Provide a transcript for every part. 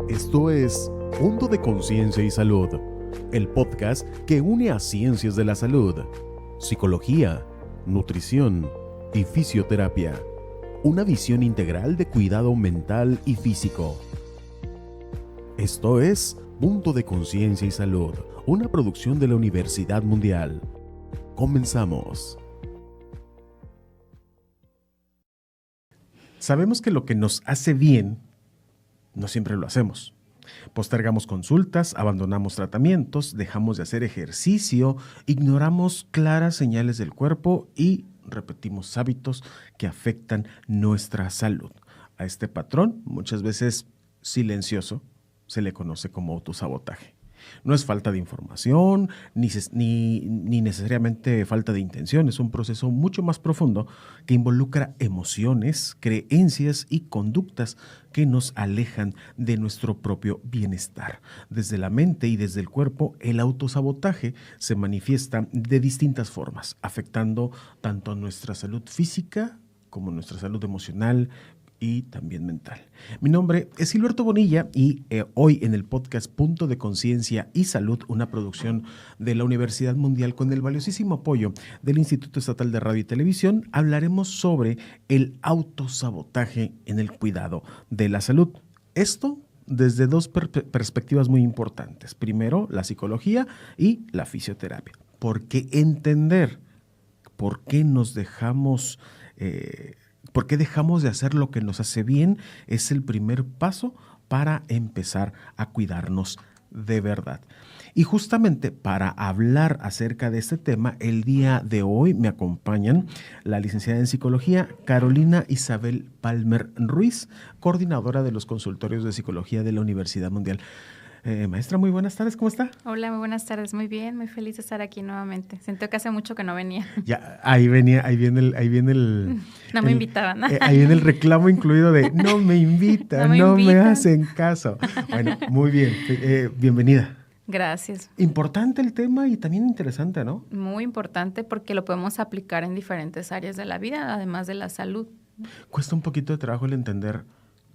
Esto es Punto de Conciencia y Salud, el podcast que une a ciencias de la salud, psicología, nutrición y fisioterapia. Una visión integral de cuidado mental y físico. Esto es Punto de Conciencia y Salud, una producción de la Universidad Mundial. Comenzamos. Sabemos que lo que nos hace bien, no siempre lo hacemos. Postergamos consultas, abandonamos tratamientos, dejamos de hacer ejercicio, ignoramos claras señales del cuerpo y repetimos hábitos que afectan nuestra salud. A este patrón, muchas veces silencioso, se le conoce como autosabotaje. No es falta de información, ni necesariamente falta de intención. Es un proceso mucho más profundo que involucra emociones, creencias y conductas que nos alejan de nuestro propio bienestar. Desde la mente y desde el cuerpo, el autosabotaje se manifiesta de distintas formas, afectando tanto a nuestra salud física como nuestra salud emocional, y también mental. Mi nombre es Gilberto Bonilla y hoy en el podcast Punto de Conciencia y Salud, una producción de la Universidad Mundial con el valiosísimo apoyo del Instituto Estatal de Radio y Televisión, hablaremos sobre el autosabotaje en el cuidado de la salud. Esto desde dos perspectivas muy importantes. Primero, la psicología y la fisioterapia. Porque entender por qué nos dejamos ¿por qué dejamos de hacer lo que nos hace bien? Es el primer paso para empezar a cuidarnos de verdad. Y justamente para hablar acerca de este tema, el día de hoy me acompañan la licenciada en Psicología Carolina Isabel Palmer Ruiz, coordinadora de los consultorios de psicología de la Universidad Mundial. Maestra, muy buenas tardes, ¿cómo está? Hola, muy buenas tardes, muy bien, muy feliz de estar aquí nuevamente. Siento que hace mucho que no venía. Ya, ahí viene el no me invitaban. Ahí viene el reclamo incluido de no me invitan, no me hacen caso. Bueno, muy bien, bienvenida. Gracias. Importante el tema y también interesante, ¿no? Muy importante porque lo podemos aplicar en diferentes áreas de la vida, además de la salud. Cuesta un poquito de trabajo el entender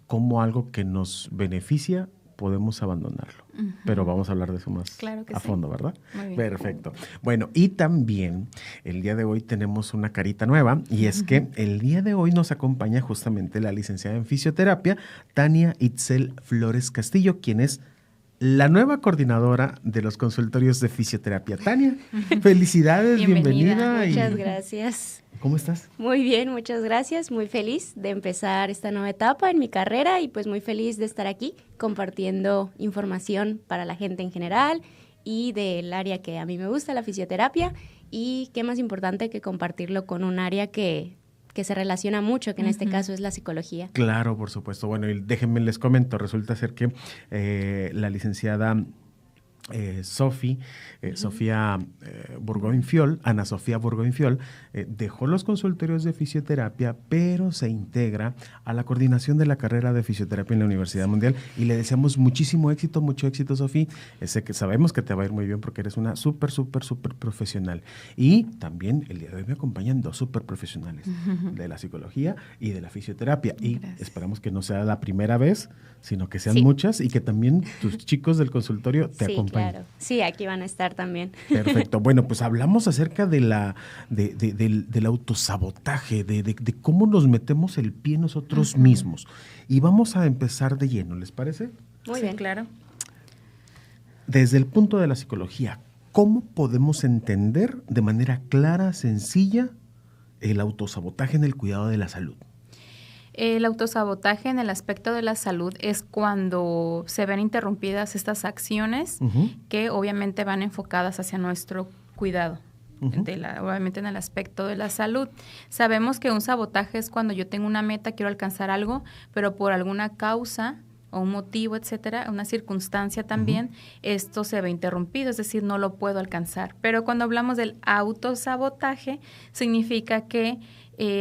cómo algo que nos beneficia podemos abandonarlo, pero vamos a hablar de eso más a fondo, ¿verdad? Muy bien. Perfecto. Bueno, y también el día de hoy tenemos una carita nueva y es que el día de hoy nos acompaña justamente la licenciada en fisioterapia, Tania Itzel Flores Castillo, quien es la nueva coordinadora de los consultorios de fisioterapia. Tania, felicidades, bienvenida. Muchas gracias. ¿Cómo estás? Muy bien, muchas gracias. Muy feliz de empezar esta nueva etapa en mi carrera y pues muy feliz de estar aquí compartiendo información para la gente en general y del área que a mí me gusta, la fisioterapia, y qué más importante que compartirlo con un área que se relaciona mucho, que en este caso es la psicología. Claro, por supuesto. Bueno, y déjenme les comento, resulta ser que la licenciada Sofía Burgoyne-Fiol, Ana Sofía Burgoyne-Fiol, dejó los consultorios de fisioterapia, pero se integra a la coordinación de la carrera de fisioterapia en la Universidad Mundial y le deseamos muchísimo éxito, mucho éxito, Sofía. Sé que sabemos que te va a ir muy bien porque eres una súper profesional. Y también el día de hoy me acompañan dos súper profesionales de la psicología y de la fisioterapia. Y esperamos que no sea la primera vez, sino que sean muchas y que también tus chicos del consultorio te acompañen. Claro. Sí, aquí van a estar también. Perfecto. Bueno, pues hablamos acerca del autosabotaje, de cómo nos metemos el pie nosotros mismos. Y vamos a empezar de lleno, ¿les parece? Muy bien. Claro. Desde el punto de la psicología, ¿cómo podemos entender de manera clara, sencilla, el autosabotaje en el cuidado de la salud? El autosabotaje en el aspecto de la salud es cuando se ven interrumpidas estas acciones que obviamente van enfocadas hacia nuestro cuidado, obviamente en el aspecto de la salud. Sabemos que un sabotaje es cuando yo tengo una meta, quiero alcanzar algo, pero por alguna causa o un motivo, etcétera, una circunstancia también, esto se ve interrumpido, es decir, no lo puedo alcanzar. Pero cuando hablamos del autosabotaje, significa que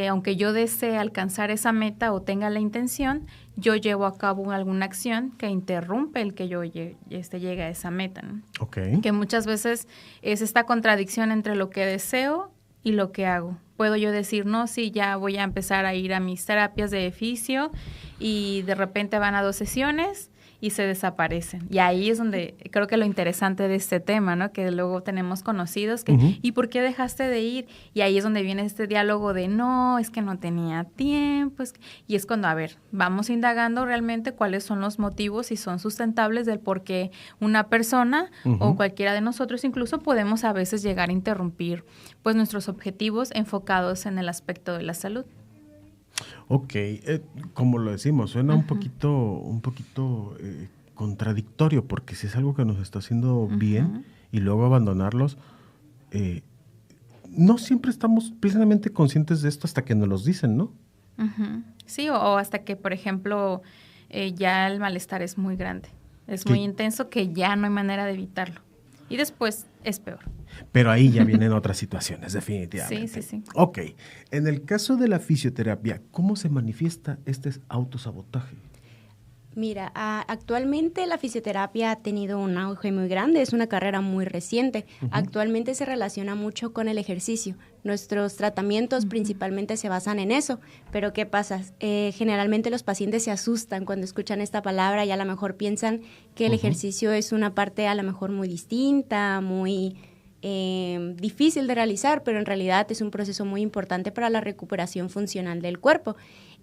aunque yo desee alcanzar esa meta o tenga la intención, yo llevo a cabo alguna acción que interrumpe el que yo llegue a esa meta, ¿no? Okay. Que muchas veces es esta contradicción entre lo que deseo y lo que hago. Puedo yo decir, no, sí, ya voy a empezar a ir a mis terapias de fisio y de repente van a 2 sesiones y se desaparecen. Y ahí es donde creo que lo interesante de este tema, ¿no? Que luego tenemos conocidos que, ¿y por qué dejaste de ir? Y ahí es donde viene este diálogo de, no, es que no tenía tiempo. Y es cuando, a ver, vamos indagando realmente cuáles son los motivos y son sustentables del por qué una persona o cualquiera de nosotros incluso podemos a veces llegar a interrumpir pues nuestros objetivos enfocados en el aspecto de la salud. Ok, como lo decimos, suena un poquito contradictorio, porque si es algo que nos está haciendo bien y luego abandonarlos, no siempre estamos plenamente conscientes de esto hasta que nos los dicen, ¿no? Sí, o hasta que, por ejemplo, ya el malestar es muy grande, es muy intenso, que ya no hay manera de evitarlo. Y después es peor. Pero ahí ya vienen otras situaciones, definitivamente. Sí. Ok, en el caso de la fisioterapia, ¿cómo se manifiesta este autosabotaje? Mira, actualmente la fisioterapia ha tenido un auge muy grande, es una carrera muy reciente. Actualmente se relaciona mucho con el ejercicio. Nuestros tratamientos principalmente se basan en eso. Pero ¿qué pasa? Generalmente los pacientes se asustan cuando escuchan esta palabra y a lo mejor piensan que el ejercicio es una parte a lo mejor muy distinta, muy difícil de realizar, pero en realidad es un proceso muy importante para la recuperación funcional del cuerpo.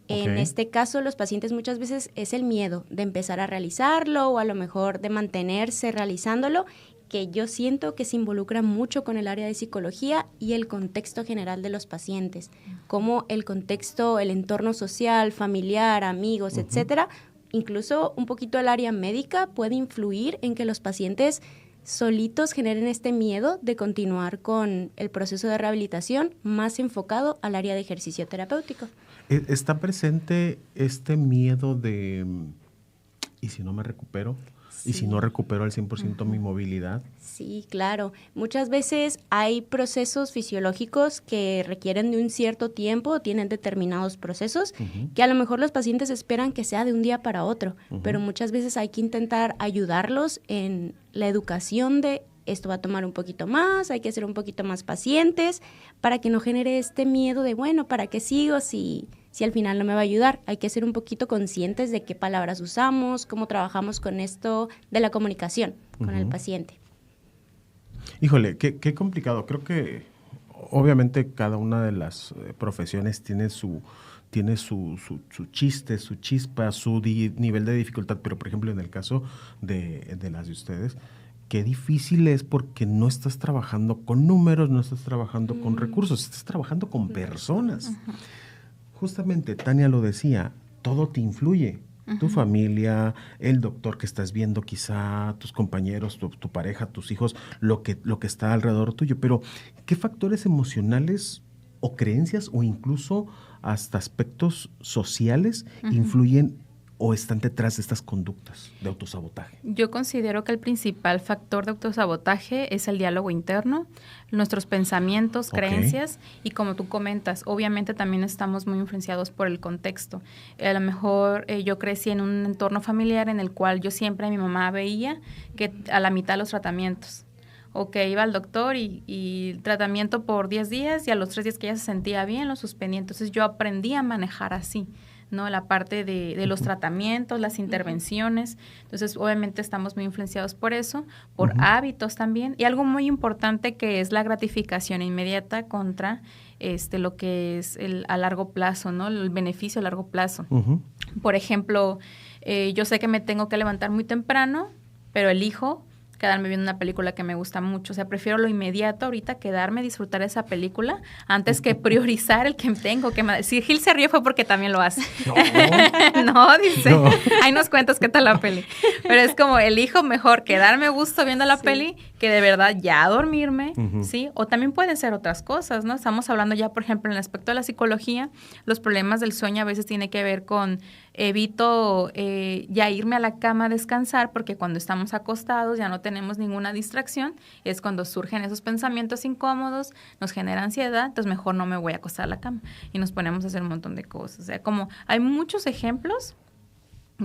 En este caso, los pacientes muchas veces es el miedo de empezar a realizarlo o a lo mejor de mantenerse realizándolo, que yo siento que se involucra mucho con el área de psicología y el contexto general de los pacientes, como el contexto, el entorno social, familiar, amigos, etcétera. Incluso un poquito el área médica puede influir en que los pacientes solitos generen este miedo de continuar con el proceso de rehabilitación más enfocado al área de ejercicio terapéutico. ¿Está presente este miedo de, ¿y si no me recupero? Sí. ¿Y si no recupero al 100% mi movilidad? Sí, claro. Muchas veces hay procesos fisiológicos que requieren de un cierto tiempo, tienen determinados procesos que a lo mejor los pacientes esperan que sea de un día para otro, pero muchas veces hay que intentar ayudarlos en la educación de esto va a tomar un poquito más, hay que ser un poquito más pacientes para que no genere este miedo de, bueno, ¿para qué sigo si al final no me va a ayudar? Hay que ser un poquito conscientes de qué palabras usamos, cómo trabajamos con esto de la comunicación con el paciente. Híjole, qué complicado. Creo que obviamente cada una de las profesiones tiene su chiste, su chispa, su nivel de dificultad, pero por ejemplo en el caso de las de ustedes, qué difícil es porque no estás trabajando con números, no estás trabajando con recursos, estás trabajando con personas. Justamente Tania lo decía, todo te influye. Tu familia, el doctor que estás viendo quizá, tus compañeros, tu pareja, tus hijos, lo que está alrededor tuyo. Pero, ¿qué factores emocionales o creencias o incluso hasta aspectos sociales influyen o están detrás de estas conductas de autosabotaje? Yo considero que el principal factor de autosabotaje es el diálogo interno, nuestros pensamientos, creencias, y como tú comentas, obviamente también estamos muy influenciados por el contexto. A lo mejor yo crecí en un entorno familiar en el cual yo siempre a mi mamá veía que a la mitad de los tratamientos, o que iba al doctor y tratamiento por 10 días y a los 3 días que ella se sentía bien lo suspendía. Entonces yo aprendí a manejar así, ¿no? La parte de los tratamientos, las intervenciones. Entonces, obviamente estamos muy influenciados por eso, por hábitos también. Y algo muy importante que es la gratificación inmediata contra lo que es a largo plazo, ¿no? El beneficio a largo plazo. Por ejemplo, yo sé que me tengo que levantar muy temprano, pero elijo quedarme viendo una película que me gusta mucho. O sea, prefiero lo inmediato ahorita, quedarme, disfrutar esa película, antes que priorizar el que tengo que... Si Gil se ríe fue porque también lo hace. No, dice. No. Ahí nos cuentas qué tal la peli. Pero es como, elijo mejor quedarme a gusto viendo la peli que de verdad ya dormirme, ¿sí? O también pueden ser otras cosas, ¿no? Estamos hablando ya, por ejemplo, en el aspecto de la psicología, los problemas del sueño a veces tienen que ver con evito ya irme a la cama a descansar, porque cuando estamos acostados ya no tenemos ninguna distracción, es cuando surgen esos pensamientos incómodos, nos genera ansiedad, entonces mejor no me voy a acostar a la cama y nos ponemos a hacer un montón de cosas. O sea, como hay muchos ejemplos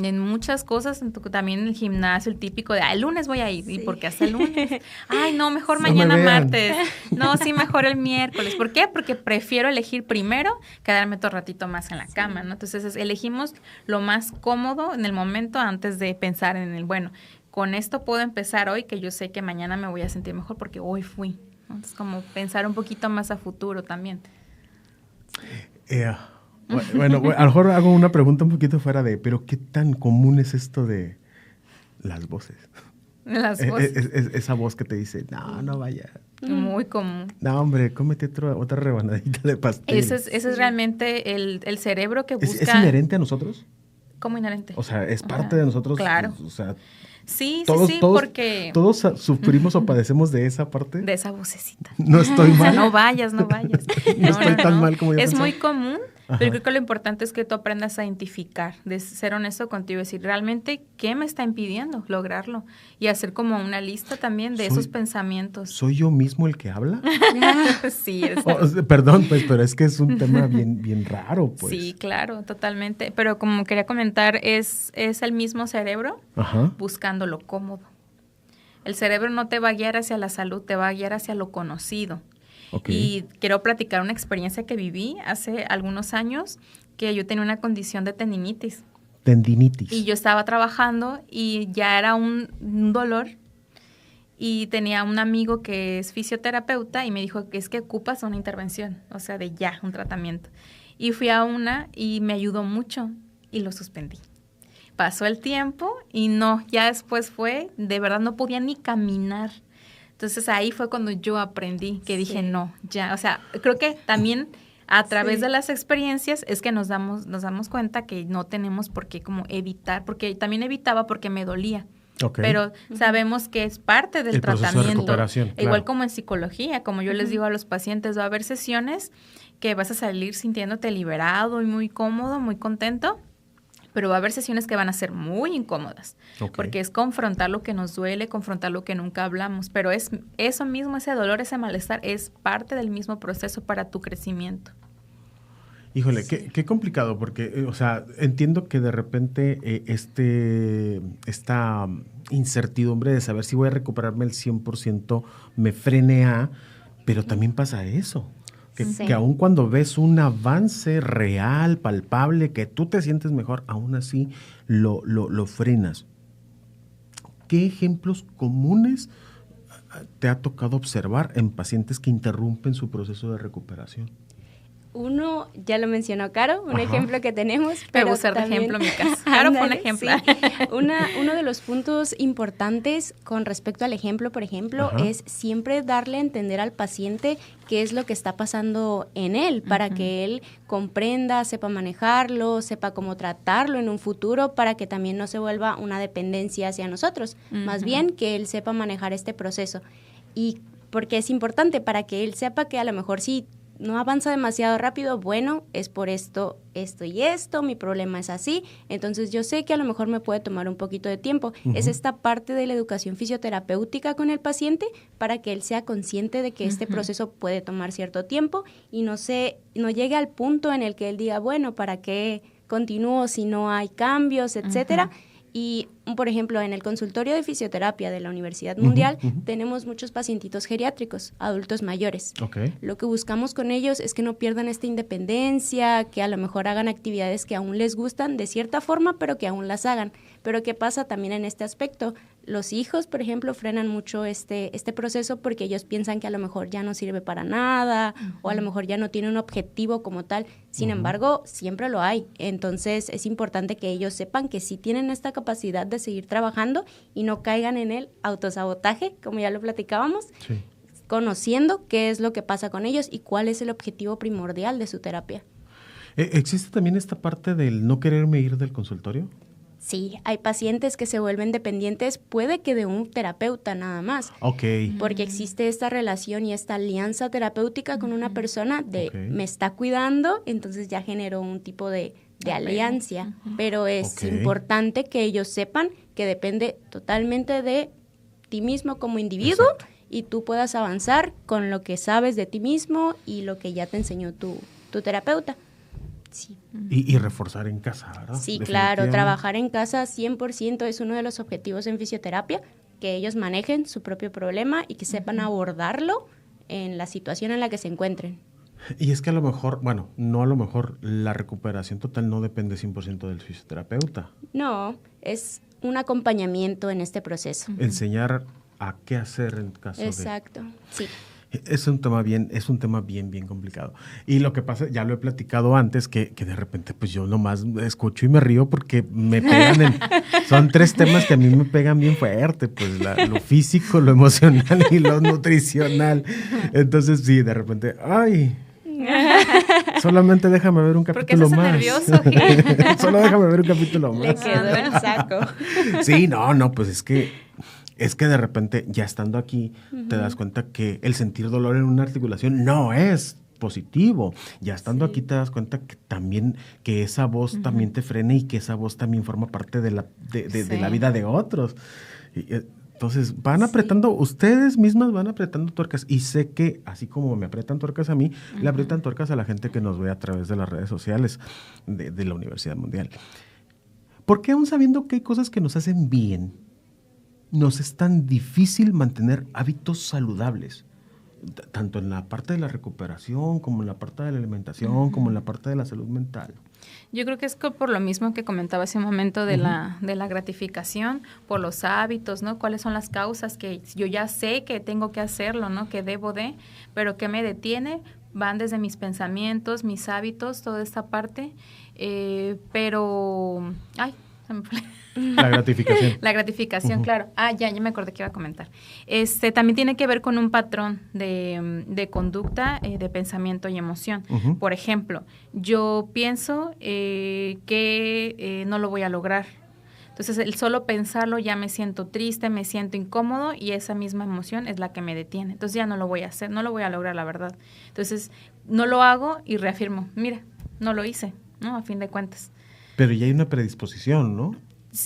En muchas cosas, también en el gimnasio, el típico de, el lunes voy a ir, ¿y por qué hasta el lunes? Ay, no, mejor mañana martes. No, sí, mejor el miércoles. ¿Por qué? Porque prefiero elegir primero quedarme otro ratito más en la cama, ¿no? Entonces, elegimos lo más cómodo en el momento antes de pensar en el, bueno, con esto puedo empezar hoy, que yo sé que mañana me voy a sentir mejor porque hoy fui, ¿no? Entonces, como pensar un poquito más a futuro también. Bueno, a lo mejor hago una pregunta un poquito fuera de, pero ¿qué tan común es esto de las voces? Las voces. Esa voz que te dice, no vaya. Muy común. No, hombre, cómete otra rebanadita de pastel. Ese es realmente el cerebro que busca. ¿Es inherente a nosotros? ¿Cómo inherente? O sea, es parte de nosotros. Claro. O sea, sí, porque... Todos sufrimos o padecemos de esa parte. De esa vocecita. No estoy mal. O sea, no vayas. No estoy tan mal como yo Es pensaba. muy común, Ajá. pero creo que lo importante es que tú aprendas a identificar, de ser honesto contigo, decir realmente qué me está impidiendo lograrlo y hacer como una lista también de esos pensamientos. ¿Soy yo mismo el que habla? Sí. Perdón, pues, pero es que es un tema bien raro, pues. Sí, claro, totalmente. Pero como quería comentar, es el mismo cerebro buscando lo cómodo. El cerebro no te va a guiar hacia la salud, te va a guiar hacia lo conocido. Okay. Y quiero platicar una experiencia que viví hace algunos años, que yo tenía una condición de tendinitis. Tendinitis. Y yo estaba trabajando y ya era un dolor. Y tenía un amigo que es fisioterapeuta y me dijo que es que ocupas una intervención, o sea, de ya, un tratamiento. Y fui a una y me ayudó mucho y lo suspendí. Pasó el tiempo y ya después de verdad no podía ni caminar. Entonces ahí fue cuando yo aprendí que dije, no, ya, o sea, creo que también a través de las experiencias es que nos damos cuenta que no tenemos por qué como evitar, porque también evitaba porque me dolía. Okay. Pero sabemos que es parte del tratamiento, claro. Igual como en psicología, como yo les digo a los pacientes, va a haber sesiones que vas a salir sintiéndote liberado y muy cómodo, muy contento, pero va a haber sesiones que van a ser muy incómodas, porque es confrontar lo que nos duele, confrontar lo que nunca hablamos, pero es eso mismo, ese dolor, ese malestar, es parte del mismo proceso para tu crecimiento. Híjole, sí. qué complicado, porque, o sea, entiendo que de repente esta incertidumbre de saber si voy a recuperarme el 100% me frene pero también pasa eso. Que aun cuando ves un avance real, palpable, que tú te sientes mejor, aún así lo frenas. ¿Qué ejemplos comunes te ha tocado observar en pacientes que interrumpen su proceso de recuperación? Uno, ya lo mencionó Caro, un ejemplo que tenemos. Pero usar de ejemplo en mi caso. Caro fue un ejemplo. Sí. Uno de los puntos importantes con respecto al ejemplo, por ejemplo, es siempre darle a entender al paciente qué es lo que está pasando en él, para que él comprenda, sepa manejarlo, sepa cómo tratarlo en un futuro, para que también no se vuelva una dependencia hacia nosotros. Más bien que él sepa manejar este proceso. Y porque es importante para que él sepa que a lo mejor sí no avanza demasiado rápido, bueno, es por esto y esto, mi problema es así, entonces yo sé que a lo mejor me puede tomar un poquito de tiempo. Es esta parte de la educación fisioterapéutica con el paciente para que él sea consciente de que este proceso puede tomar cierto tiempo y no llegue al punto en el que él diga, bueno, ¿para qué continúo si no hay cambios, etcétera? Y, por ejemplo, en el consultorio de fisioterapia de la Universidad Mundial tenemos muchos pacientitos geriátricos, adultos mayores. Lo que buscamos con ellos es que no pierdan esta independencia, que a lo mejor hagan actividades que aún les gustan de cierta forma, pero que aún las hagan. Pero ¿qué pasa también en este aspecto? Los hijos, por ejemplo, frenan mucho este proceso porque ellos piensan que a lo mejor ya no sirve para nada o a lo mejor ya no tiene un objetivo como tal. Sin embargo, siempre lo hay. Entonces, es importante que ellos sepan que sí tienen esta capacidad de seguir trabajando y no caigan en el autosabotaje, como ya lo platicábamos, conociendo qué es lo que pasa con ellos y cuál es el objetivo primordial de su terapia. ¿Existe también esta parte del no quererme ir del consultorio? Sí, hay pacientes que se vuelven dependientes, puede que de un terapeuta nada más. Porque existe esta relación y esta alianza terapéutica con una persona de me está cuidando, entonces ya generó un tipo de alianza. Pero es importante que ellos sepan que depende totalmente de ti mismo como individuo y tú puedas avanzar con lo que sabes de ti mismo y lo que ya te enseñó tu terapeuta. Sí. Y reforzar en casa, ¿verdad? Sí, claro, trabajar en casa 100% es uno de los objetivos en fisioterapia, que ellos manejen su propio problema y que sepan abordarlo en la situación en la que se encuentren. Y es que a lo mejor, bueno, no a lo mejor, la recuperación total no depende 100% del fisioterapeuta. No, es un acompañamiento en este proceso. Enseñar a qué hacer en caso de... Exacto, sí. Es un tema bien complicado. Y lo que pasa, ya lo he platicado antes, que de repente pues yo nomás escucho y me río porque me pegan son 3 temas que a mí me pegan bien fuerte, pues lo físico, lo emocional y lo nutricional. Entonces sí, de repente, ay, solamente déjame ver un capítulo más. ¿Por qué estás nervioso? Solo déjame ver un capítulo más. Le quedó el saco. Sí, no, pues es que de repente, ya estando aquí, te das cuenta que el sentir dolor en una articulación no es positivo. Ya estando aquí te das cuenta que también, que esa voz también te frena y que esa voz también forma parte de la vida de otros. Entonces, van apretando, ustedes mismas van apretando tuercas. Y sé que, así como me aprietan tuercas a mí, le aprietan tuercas a la gente que nos ve a través de las redes sociales de la Universidad Mundial. ¿Por qué, aún sabiendo que hay cosas que nos hacen bien, nos es tan difícil mantener hábitos saludables, tanto en la parte de la recuperación, como en la parte de la alimentación, como en la parte de la salud mental? Yo creo que es por lo mismo que comentaba hace un momento de la gratificación, por los hábitos, ¿no? ¿Cuáles son las causas que yo ya sé que tengo que hacerlo, ¿no? Que debo de, pero ¿qué me detiene? Van desde mis pensamientos, mis hábitos, toda esta parte, pero... Ay, se me fue. La gratificación. La gratificación, claro. Ya me acordé que iba a comentar. También tiene que ver con un patrón de conducta, de pensamiento y emoción. Por ejemplo, yo pienso que no lo voy a lograr. Entonces, el solo pensarlo ya me siento triste, me siento incómodo y esa misma emoción es la que me detiene. Entonces, ya no lo voy a hacer, no lo voy a lograr, la verdad. Entonces, no lo hago y reafirmo, mira, no lo hice, ¿no? A fin de cuentas. Pero ya hay una predisposición, ¿no?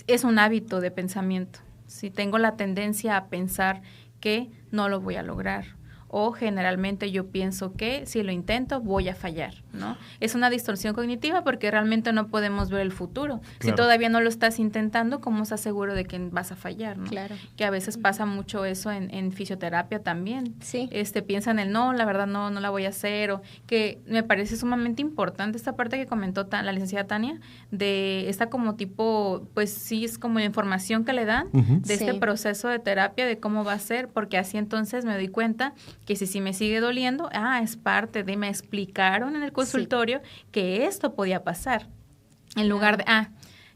Es un hábito de pensamiento. Si tengo la tendencia a pensar que no lo voy a lograr, o generalmente yo pienso que si lo intento voy a fallar, ¿no? Es una distorsión cognitiva porque realmente no podemos ver el futuro. Claro. Si todavía no lo estás intentando, ¿cómo estás seguro de que vas a fallar, ¿no? Claro. Que a veces pasa mucho eso en fisioterapia también. Sí. Piensan no, la verdad no la voy a hacer, o que me parece sumamente importante esta parte que comentó la licenciada Tania, de esta como tipo, pues sí, es como la información que le dan de este proceso de terapia, de cómo va a ser, porque así entonces me doy cuenta que si me sigue doliendo, es parte de, me explicaron en el consultorio que esto podía pasar. En lugar de,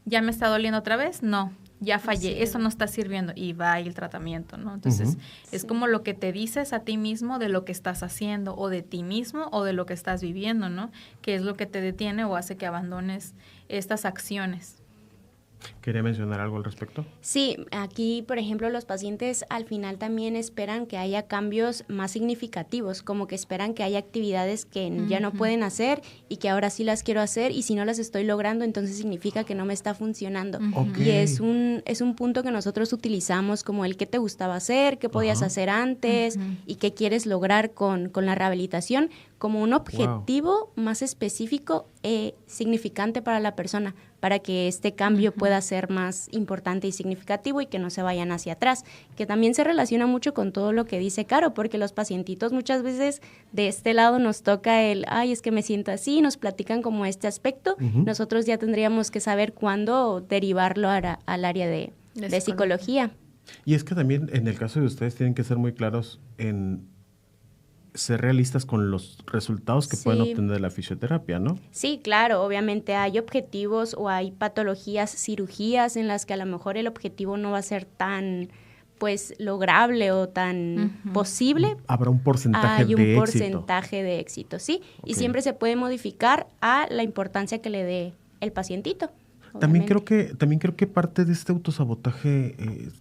ya me está doliendo otra vez, no, ya fallé, eso no está sirviendo, y va el tratamiento, ¿no? Entonces, es como lo que te dices a ti mismo de lo que estás haciendo, o de ti mismo, o de lo que estás viviendo, ¿no? Que es lo que te detiene o hace que abandones estas acciones. ¿Quería mencionar algo al respecto? Sí, aquí, por ejemplo, los pacientes al final también esperan que haya cambios más significativos, como que esperan que haya actividades que ya no pueden hacer y que ahora sí las quiero hacer, y si no las estoy logrando, entonces significa que no me está funcionando. Y es un punto que nosotros utilizamos como el qué te gustaba hacer, qué podías hacer antes y qué quieres lograr con la rehabilitación, como un objetivo más específico e significante para la persona, para que este cambio pueda ser más importante y significativo y que no se vayan hacia atrás, que también se relaciona mucho con todo lo que dice Caro, porque los pacientitos muchas veces de este lado nos toca es que me siento así, nos platican como este aspecto, nosotros ya tendríamos que saber cuándo derivarlo al área de psicología. Y es que también en el caso de ustedes tienen que ser muy claros en ser realistas con los resultados que pueden obtener de la fisioterapia, ¿no? Sí, claro, obviamente hay objetivos o hay patologías, cirugías en las que a lo mejor el objetivo no va a ser tan lograble o tan posible. Habrá un porcentaje de éxito. Hay un porcentaje de éxito, sí. Okay. Y siempre se puede modificar a la importancia que le dé el pacientito. También creo que parte de este autosabotaje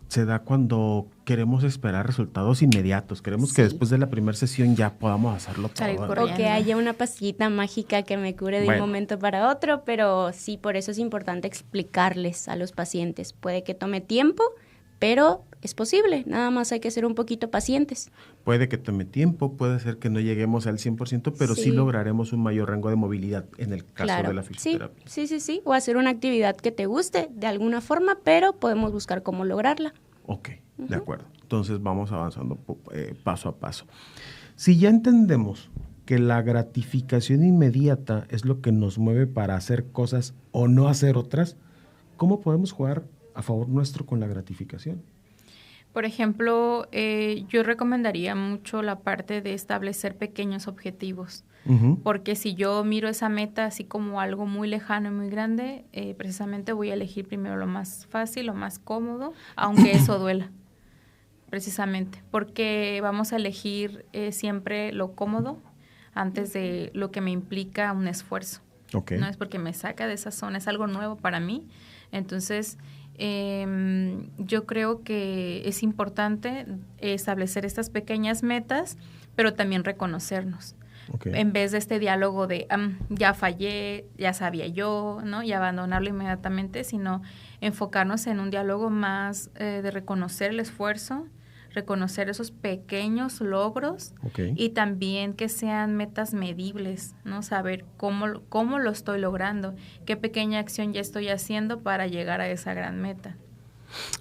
se da cuando queremos esperar resultados inmediatos. Queremos que después de la primera sesión ya podamos hacerlo todo. O que haya una pastillita mágica que me cure de un momento para otro, pero sí, por eso es importante explicarles a los pacientes. Puede que tome tiempo, pero es posible, nada más hay que ser un poquito pacientes. Puede que tome tiempo, puede ser que no lleguemos al 100%, pero sí lograremos un mayor rango de movilidad en el caso de la fisioterapia. Sí, o hacer una actividad que te guste de alguna forma, pero podemos buscar cómo lograrla. Ok, de acuerdo. Entonces vamos avanzando paso a paso. Si ya entendemos que la gratificación inmediata es lo que nos mueve para hacer cosas o no hacer otras, ¿cómo podemos jugar a favor nuestro con la gratificación? Por ejemplo, yo recomendaría mucho la parte de establecer pequeños objetivos, porque si yo miro esa meta así como algo muy lejano y muy grande, precisamente voy a elegir primero lo más fácil, lo más cómodo, aunque eso duela, precisamente, porque vamos a elegir siempre lo cómodo antes de lo que me implica un esfuerzo. Okay. No es porque me saca de esa zona, es algo nuevo para mí. Entonces, yo creo que es importante establecer estas pequeñas metas, pero también reconocernos. Okay. En vez de este diálogo de ya fallé, ya sabía yo, ¿no? Y abandonarlo inmediatamente, sino enfocarnos en un diálogo más de reconocer el esfuerzo, reconocer esos pequeños logros, okay, y también que sean metas medibles, ¿no? Saber cómo lo estoy logrando, qué pequeña acción ya estoy haciendo para llegar a esa gran meta.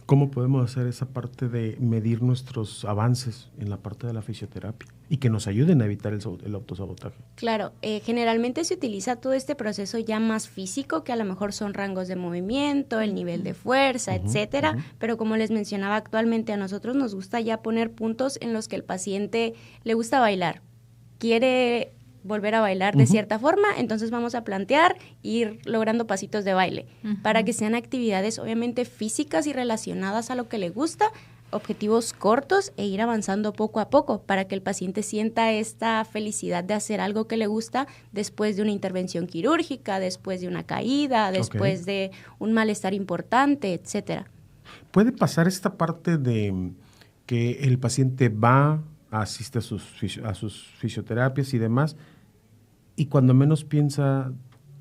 ¿Cómo podemos hacer esa parte de medir nuestros avances en la parte de la fisioterapia y que nos ayuden a evitar el autosabotaje? Claro, generalmente se utiliza todo este proceso ya más físico, que a lo mejor son rangos de movimiento, el nivel de fuerza, etcétera, pero como les mencionaba, actualmente a nosotros nos gusta ya poner puntos en los que el paciente le gusta bailar, quiere volver a bailar de cierta forma, entonces vamos a plantear ir logrando pasitos de baile para que sean actividades obviamente físicas y relacionadas a lo que le gusta, objetivos cortos e ir avanzando poco a poco para que el paciente sienta esta felicidad de hacer algo que le gusta después de una intervención quirúrgica, después de una caída, después de un malestar importante, etcétera. ¿Puede pasar esta parte de que el paciente asiste a sus fisioterapias y demás, y cuando menos piensa,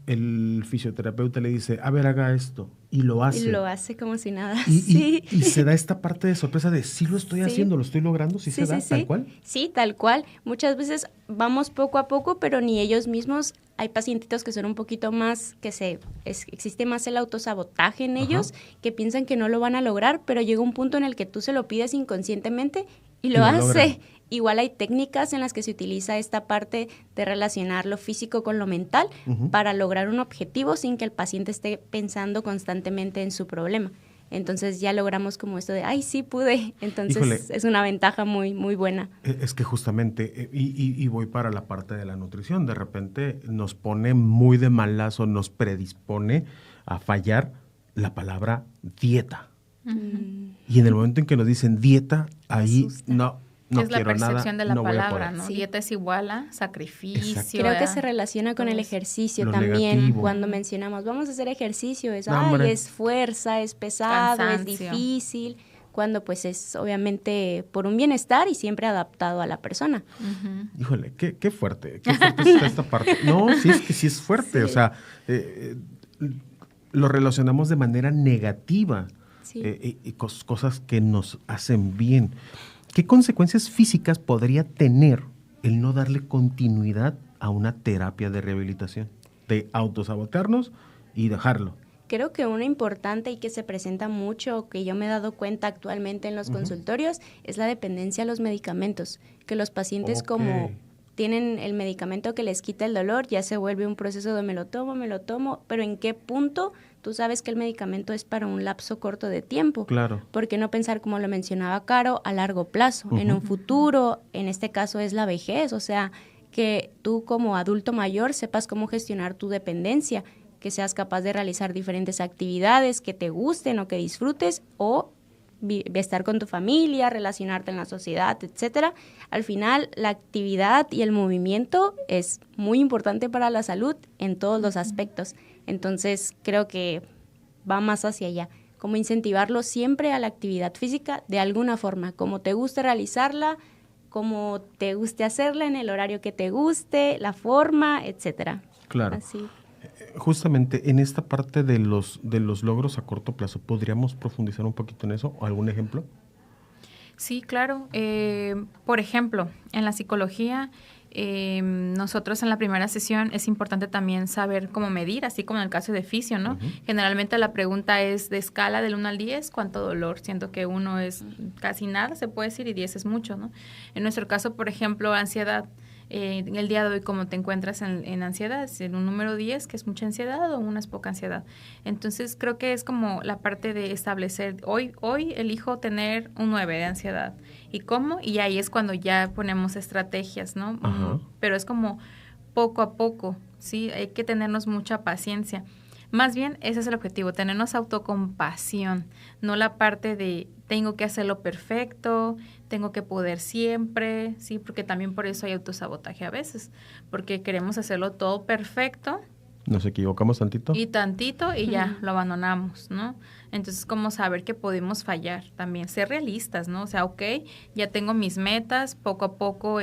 el fisioterapeuta le dice, a ver, haga esto, y lo hace? Y lo hace como si nada. Y se da esta parte de sorpresa de, sí lo estoy haciendo, lo estoy logrando, sí se da, tal cual. Sí, tal cual. Muchas veces vamos poco a poco, pero ni ellos mismos, hay pacientitos que son un poquito más, existe más el autosabotaje en ellos, que piensan que no lo van a lograr, pero llega un punto en el que tú se lo pides inconscientemente y lo hace. Igual hay técnicas en las que se utiliza esta parte de relacionar lo físico con lo mental para lograr un objetivo sin que el paciente esté pensando constantemente en su problema. Entonces ya logramos como esto de, ¡ay, sí pude! Entonces, híjole, es una ventaja muy, muy buena. Es que justamente, y voy para la parte de la nutrición, de repente nos pone muy de malazo, nos predispone a fallar la palabra dieta. Y en el momento en que nos dicen dieta, ahí no es quiero la percepción nada, de la no palabra, ¿no? Sí. Dieta es igual a sacrificio. Exacto. Creo que se relaciona con el ejercicio también. Negativo. Cuando mencionamos, vamos a hacer ejercicio, es fuerza, es pesado, cansancio, es difícil, cuando pues es obviamente por un bienestar y siempre adaptado a la persona. Híjole, qué fuerte está esta parte. No, sí, es que sí es fuerte, sí. O sea, lo relacionamos de manera negativa, y cosas que nos hacen bien. ¿Qué consecuencias físicas podría tener el no darle continuidad a una terapia de rehabilitación? De autosabotearnos y dejarlo. Creo que una importante y que se presenta mucho, que yo me he dado cuenta actualmente en los consultorios, es la dependencia a los medicamentos. Que los pacientes como tienen el medicamento que les quita el dolor, ya se vuelve un proceso de me lo tomo, pero ¿en qué punto tú sabes que el medicamento es para un lapso corto de tiempo? Claro. ¿Por qué no pensar, como lo mencionaba Caro, a largo plazo? En un futuro, en este caso es la vejez, o sea, que tú como adulto mayor sepas cómo gestionar tu dependencia, que seas capaz de realizar diferentes actividades que te gusten o que disfrutes, o estar con tu familia, relacionarte en la sociedad, etcétera. Al final, la actividad y el movimiento es muy importante para la salud en todos los aspectos. Entonces, creo que va más hacia allá, como incentivarlo siempre a la actividad física de alguna forma, como te guste realizarla, como te guste hacerla, en el horario que te guste, la forma, etcétera. Claro. Así. Justamente en esta parte de los logros a corto plazo, ¿podríamos profundizar un poquito en eso? ¿O algún ejemplo? Sí, claro. Por ejemplo, en la psicología, nosotros en la primera sesión es importante también saber cómo medir, así como en el caso de fisio, ¿no? Uh-huh. Generalmente la pregunta es de escala del 1 al 10, ¿cuánto dolor? Siento que 1 es casi nada, se puede decir, y 10 es mucho, ¿no? En nuestro caso, por ejemplo, ansiedad. El día de hoy, ¿cómo te encuentras en ansiedad? ¿Es en un número 10, que es mucha ansiedad, o una es poca ansiedad? Entonces, creo que es como la parte de establecer, hoy elijo tener un 9 de ansiedad. ¿Y cómo? Y ahí es cuando ya ponemos estrategias, ¿no? Ajá. Pero es como poco a poco, ¿sí? Hay que tenernos mucha paciencia. Más bien, ese es el objetivo, tenernos autocompasión, no la parte de tengo que hacerlo perfecto, tengo que poder siempre, sí, porque también por eso hay autosabotaje a veces, porque queremos hacerlo todo perfecto. Nos equivocamos tantito. Y ya lo abandonamos, ¿no? Entonces, como saber que podemos fallar también, ser realistas, ¿no? O sea, ok, ya tengo mis metas, poco a poco,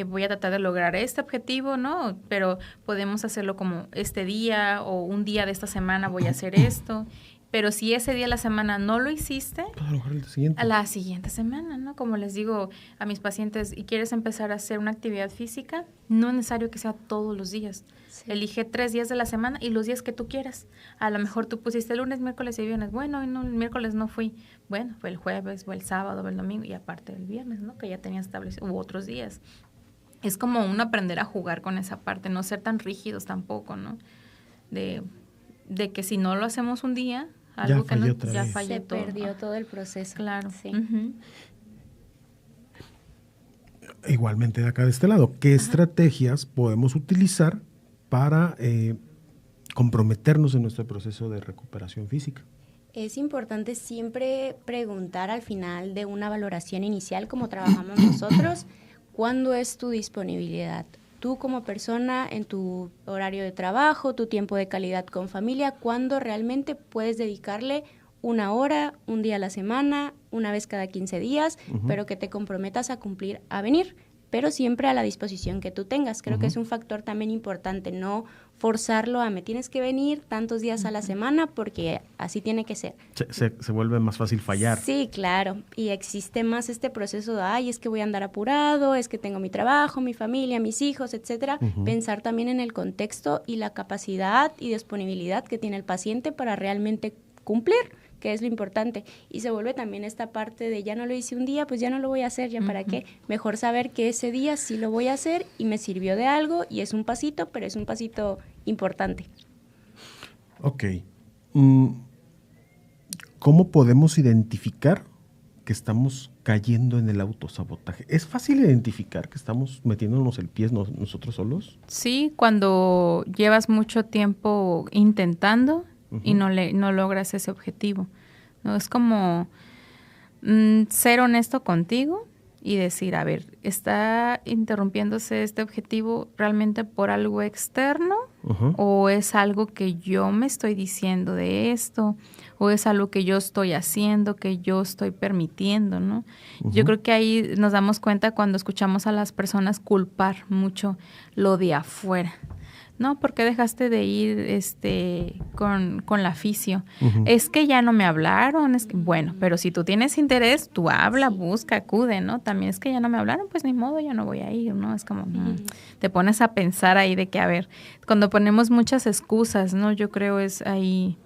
voy a tratar de lograr este objetivo, ¿no? Pero podemos hacerlo como este día o un día de esta semana voy a hacer esto. Pero si ese día de la semana no lo hiciste, pues a lo mejor el siguiente. A la siguiente semana, ¿no? Como les digo a mis pacientes, ¿y quieres empezar a hacer una actividad física? No es necesario que sea todos los días. Sí. Elige 3 días de la semana y los días que tú quieras. A lo mejor tú pusiste lunes, miércoles y viernes. Bueno, no, el miércoles no fui. Bueno, fue el jueves, fue el sábado, fue el domingo y aparte el viernes, ¿no? Que ya tenías establecido, u otros días. Es como un aprender a jugar con esa parte, no ser tan rígidos tampoco, ¿no? De que si no lo hacemos un día, algo que no, ya falló todo. Se perdió todo el proceso. Claro. Sí. Uh-huh. Igualmente de acá de este lado, ¿qué estrategias podemos utilizar para comprometernos en nuestro proceso de recuperación física? Es importante siempre preguntar al final de una valoración inicial, como trabajamos nosotros, ¿cuándo es tu disponibilidad? Tú como persona, en tu horario de trabajo, tu tiempo de calidad con familia, ¿cuándo realmente puedes dedicarle 1 hora, un día a la semana, una vez cada 15 días, pero que te comprometas a cumplir, a venir, pero siempre a la disposición que tú tengas? Creo que es un factor también importante, no forzarlo a me tienes que venir tantos días a la semana porque así tiene que ser. Se vuelve más fácil fallar. Sí, claro, y existe más este proceso de, ay, es que voy a andar apurado, es que tengo mi trabajo, mi familia, mis hijos, etcétera. Pensar también en el contexto y la capacidad y disponibilidad que tiene el paciente para realmente cumplir, que es lo importante. Y se vuelve también esta parte de ya no lo hice un día, pues ya no lo voy a hacer, ¿ya para qué? Mejor saber que ese día sí lo voy a hacer y me sirvió de algo y es un pasito, pero es un pasito importante. Ok. ¿Cómo podemos identificar que estamos cayendo en el autosabotaje? ¿Es fácil identificar que estamos metiéndonos el pie nosotros solos? Sí, cuando llevas mucho tiempo intentando y no logras ese objetivo, ¿no? Es como ser honesto contigo y decir, a ver, ¿está interrumpiéndose este objetivo realmente por algo externo? ¿O es algo que yo me estoy diciendo de esto? ¿O es algo que yo estoy haciendo, que yo estoy permitiendo, ¿no? Yo creo que ahí nos damos cuenta cuando escuchamos a las personas culpar mucho lo de afuera. No, ¿por qué dejaste de ir con la fisio? Es que ya no me hablaron. Bueno, pero si tú tienes interés, tú habla, busca, acude, ¿no? También es que ya no me hablaron, pues ni modo, ya no voy a ir, ¿no? Es como, te pones a pensar ahí de que, a ver, cuando ponemos muchas excusas, ¿no? Yo creo es ahí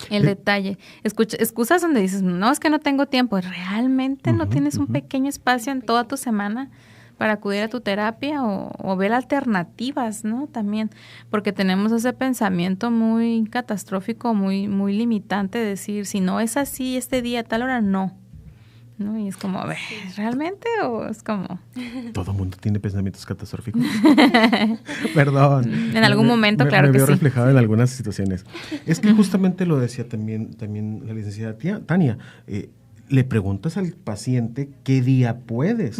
el detalle. Excusas donde dices, no, es que no tengo tiempo. ¿Realmente no tienes un pequeño espacio en toda tu semana para acudir a tu terapia o ver alternativas, ¿no? También, porque tenemos ese pensamiento muy catastrófico, muy, muy limitante de decir, si no es así este día, a tal hora, no. ¿No? Y es como, a ver, ¿realmente? O es como... Todo el mundo tiene pensamientos catastróficos. Perdón. En algún momento, claro que sí. Me veo reflejado en algunas situaciones. Es que justamente lo decía también la licenciada Tania, le preguntas al paciente qué día puedes,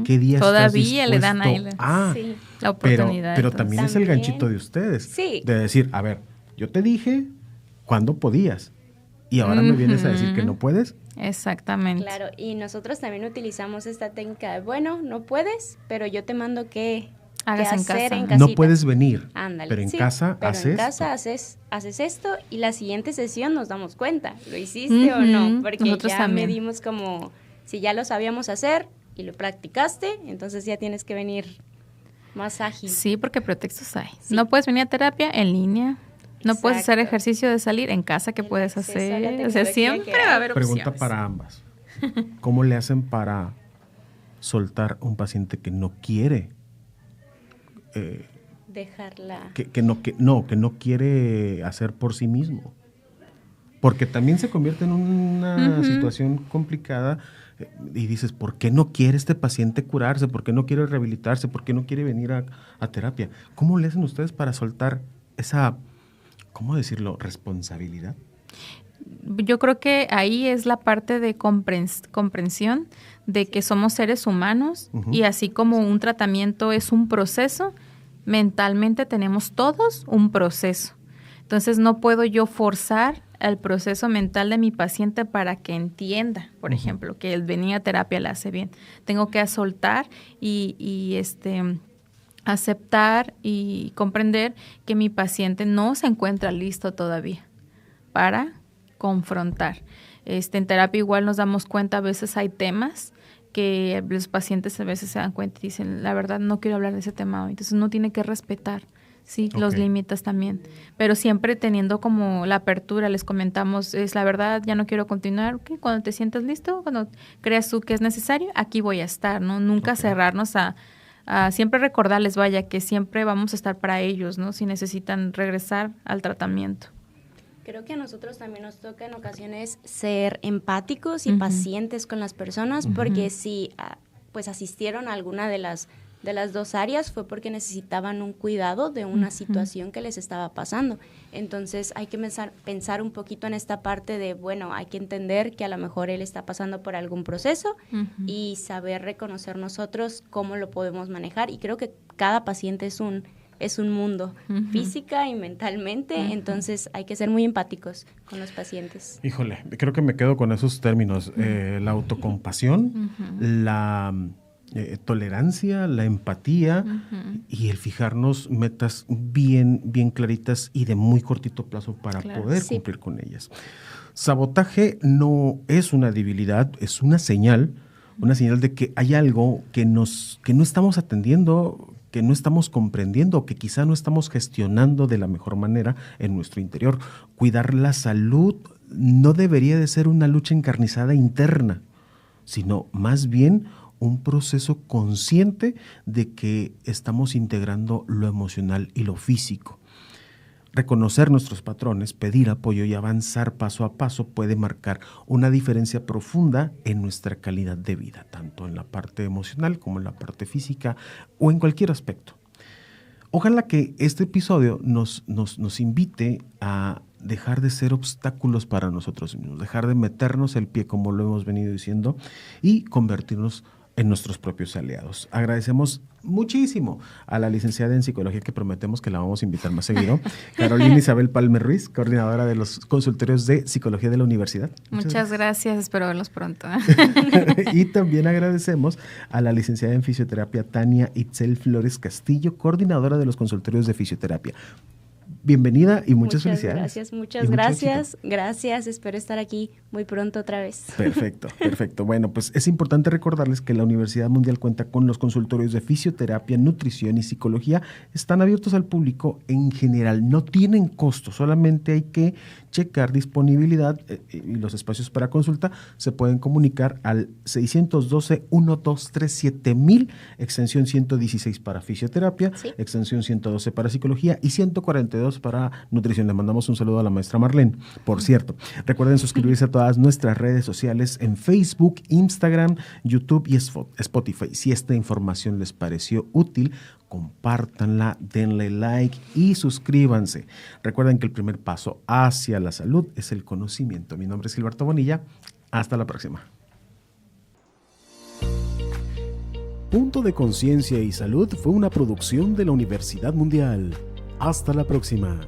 qué día todavía estás le dan ahí la oportunidad. Pero también es el ganchito de ustedes, de decir, a ver, yo te dije cuándo podías y ahora me vienes a decir que no puedes. Exactamente. Claro, y nosotros también utilizamos esta técnica de, bueno, no puedes, pero yo te mando qué Hagas qué en hacer casa. en casita. No puedes venir, Ándale, pero en sí, casa pero haces en casa haces esto y la siguiente sesión nos damos cuenta, ¿lo hiciste o no? Porque Nosotros ya también. medimos como, si ya lo sabíamos hacer y lo practicaste, entonces ya tienes que venir más ágil. Sí, porque pretextos hay. Sí. No puedes venir a terapia en línea. No puedes hacer Exacto. ejercicio de salir en casa. ¿Qué El puedes acceso a la hacer? O sea, tecnología siempre que hay. va a haber Pregunta opciones. para ambas. ¿Cómo le hacen para soltar un paciente que no quiere? Dejarla. Que no quiere hacer por sí mismo. Porque también se convierte en una situación complicada y dices, ¿por qué no quiere este paciente curarse? ¿Por qué no quiere rehabilitarse? ¿Por qué no quiere venir a terapia? ¿Cómo le hacen ustedes para soltar esa, ¿cómo decirlo?, responsabilidad? Yo creo que ahí es la parte de comprensión de que somos seres humanos y así como un tratamiento es un proceso, mentalmente tenemos todos un proceso. Entonces no puedo yo forzar el proceso mental de mi paciente para que entienda, por ejemplo, que el venir a terapia le hace bien. Tengo que soltar y aceptar y comprender que mi paciente no se encuentra listo todavía para confrontar. En terapia igual nos damos cuenta, a veces hay temas que los pacientes a veces se dan cuenta y dicen, la verdad no quiero hablar de ese tema hoy. Entonces uno tiene que respetar, sí, los límites también. Pero siempre teniendo como la apertura, les comentamos, es la verdad, ya no quiero continuar. Okay, cuando te sientas listo, cuando creas tú que es necesario, aquí voy a estar, ¿no? Nunca cerrarnos a siempre recordarles, vaya, que siempre vamos a estar para ellos, ¿no? Si necesitan regresar al tratamiento. Creo que a nosotros también nos toca en ocasiones ser empáticos y pacientes con las personas, porque si pues asistieron a alguna de las dos áreas fue porque necesitaban un cuidado de una situación que les estaba pasando. Entonces hay que pensar un poquito en esta parte de, bueno, hay que entender que a lo mejor él está pasando por algún proceso y saber reconocer nosotros cómo lo podemos manejar. Y creo que cada paciente es un mundo, física y mentalmente, entonces hay que ser muy empáticos con los pacientes. Híjole, creo que me quedo con esos términos, la autocompasión, la tolerancia, la empatía y el fijarnos metas bien claritas y de muy cortito plazo para poder cumplir con ellas. Sabotaje no es una debilidad, es una señal de que hay algo que no estamos atendiendo, que no estamos comprendiendo, que quizá no estamos gestionando de la mejor manera en nuestro interior. Cuidar la salud no debería de ser una lucha encarnizada interna, sino más bien un proceso consciente de que estamos integrando lo emocional y lo físico. Reconocer nuestros patrones, pedir apoyo y avanzar paso a paso puede marcar una diferencia profunda en nuestra calidad de vida, tanto en la parte emocional como en la parte física o en cualquier aspecto. Ojalá que este episodio nos invite a dejar de ser obstáculos para nosotros mismos, dejar de meternos el pie, como lo hemos venido diciendo, y convertirnos en nuestros propios aliados. Agradecemos muchísimo a la licenciada en psicología, que prometemos que la vamos a invitar más seguido, Carolina Isabel Palmer Ruiz, coordinadora de los consultorios de psicología de la universidad. Muchas gracias, espero verlos pronto. Y también agradecemos a la licenciada en fisioterapia Tania Itzel Flores Castillo, coordinadora de los consultorios de fisioterapia. Bienvenida y muchas felicidades. Muchas gracias. Gracias, espero estar aquí muy pronto otra vez. Perfecto. Bueno, pues es importante recordarles que la Universidad Mundial cuenta con los consultorios de fisioterapia, nutrición y psicología. Están abiertos al público en general, no tienen costo, solamente hay que checar disponibilidad y los espacios para consulta. Se pueden comunicar al 612-1237,000, extensión 116 para fisioterapia, extensión 112 para psicología y 142 para nutrición. Le mandamos un saludo a la maestra Marlene. Por cierto, recuerden suscribirse a todas nuestras redes sociales en Facebook, Instagram, YouTube y Spotify. Si esta información les pareció útil, compártanla, denle like y suscríbanse. Recuerden que el primer paso hacia la salud es el conocimiento. Mi nombre es Gilberto Bonilla. Hasta la próxima. Punto de Conciencia y Salud fue una producción de la Universidad Mundial. Hasta la próxima.